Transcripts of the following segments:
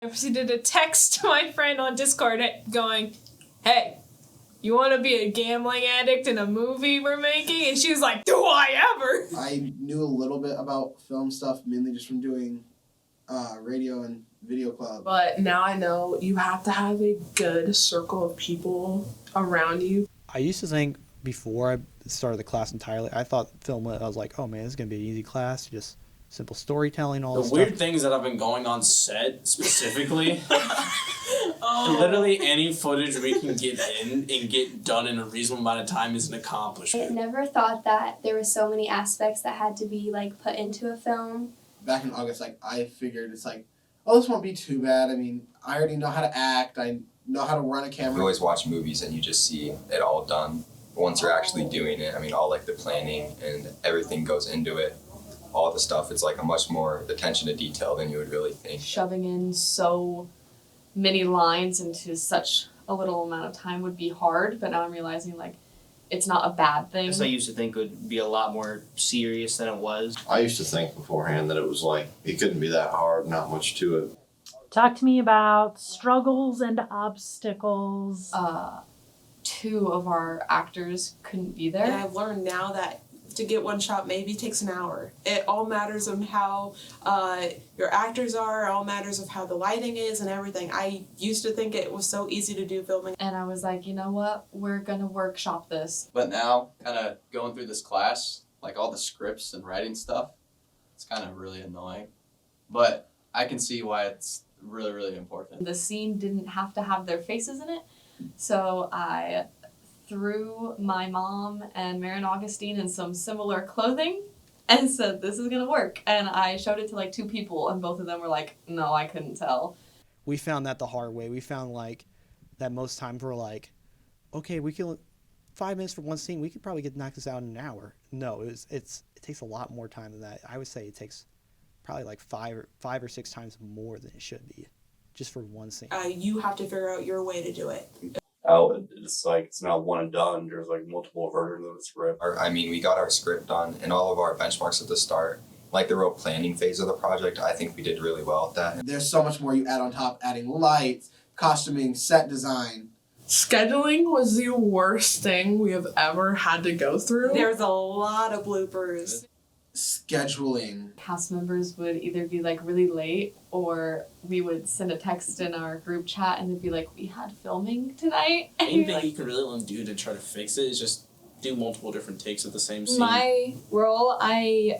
I proceeded to text my friend on Discord going, hey, you want to be a gambling addict in a movie we're making? And she was like, do I ever? I knew a little bit about film stuff, mainly just from doing radio and video club. But now I know you have to have a good circle of people around you. I used to think before I started the class entirely, I thought film lit, I was like, oh man, this is going to be an easy class, just simple storytelling, all this stuff. The weird things that have been going on set, specifically, literally any footage we can get in and get done in a reasonable amount of time is an accomplishment. I never thought that there were so many aspects that had to be, put into a film. Back in August, I figured it's oh, this won't be too bad. I mean, I already know how to act. I know how to run a camera. You always watch movies and you just see it all done. But once you're actually doing it, all the planning and everything goes into it. All the stuff, it's a much more attention to detail than you would really think. Shoving in so many lines into such a little amount of time would be hard, but now I'm realizing it's not a bad thing. I used to think it would be a lot more serious than it was. I used to think beforehand that it was it couldn't be that hard, not much to it. Talk to me about struggles and obstacles. 2 of our actors couldn't be there. And I've learned now that to get one shot maybe takes an hour. It all matters of how your actors are, it all matters of how the lighting is and everything. I used to think it was so easy to do filming. And I was like, you know what? We're gonna workshop this. But now, kind of going through this class, all the scripts and writing stuff, it's kind of really annoying. But I can see why it's really, really important. The scene didn't have to have their faces in it, so I threw my mom and Maren Augustine in some similar clothing and said, this is gonna work. And I showed it to 2 people and both of them were like, no, I couldn't tell. We found that the hard way. We found that most times we're okay, we can 5 minutes for one scene, we could probably knock this out in an hour. No, it takes a lot more time than that. I would say it takes probably 5 or 6 times more than it should be, just for one scene. You have to figure out your way to do it. It's not one and done. There's multiple versions of the script. We got our script done and all of our benchmarks at the start. The real planning phase of the project, I think we did really well at that. There's so much more you add on top, adding lights, costuming, set design. Scheduling was the worst thing we have ever had to go through. There's a lot of bloopers. Scheduling. Cast members would either be really late or we would send a text in our group chat and they'd be like, we had filming tonight. Anything you can really only do to try to fix it is just do multiple different takes of the same scene. My role, I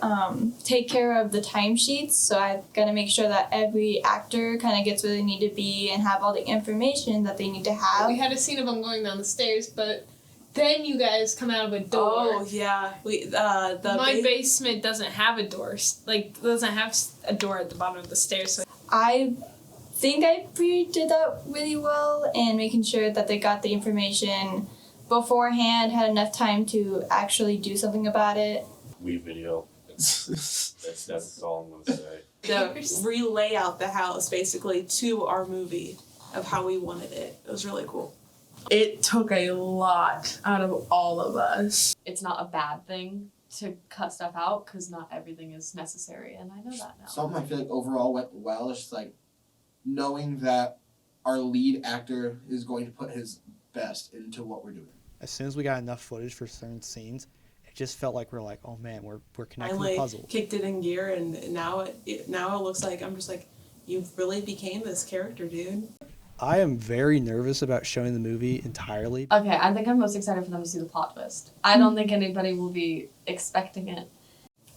take care of the timesheets, so I've got to make sure that every actor kind of gets where they need to be and have all the information that they need to have. We had a scene of them going down the stairs, but then you guys come out of a door. Oh, yeah. My basement doesn't have a door. Doesn't have a door at the bottom of the stairs. So. I think I did that really well, and making sure that they got the information beforehand, had enough time to actually do something about it. We video. That's all I'm gonna say. To relay out the house basically to our movie of how we wanted it. It was really cool. It took a lot out of all of us. It's not a bad thing to cut stuff out because not everything is necessary, and I know that now. Something I feel overall went well is just knowing that our lead actor is going to put his best into what we're doing. As soon as we got enough footage for certain scenes, it just felt like we're oh man, we're connecting the puzzle. Kicked it in gear, and now it looks like I'm just you really became this character, dude. I am very nervous about showing the movie entirely. Okay, I think I'm most excited for them to see the plot twist. I don't think anybody will be expecting it.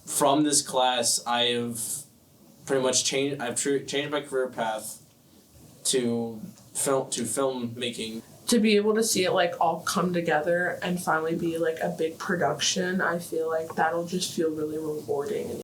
From this class, I have pretty much changed my career path to film making. To be able to see it all come together and finally be a big production, I feel that'll just feel really rewarding.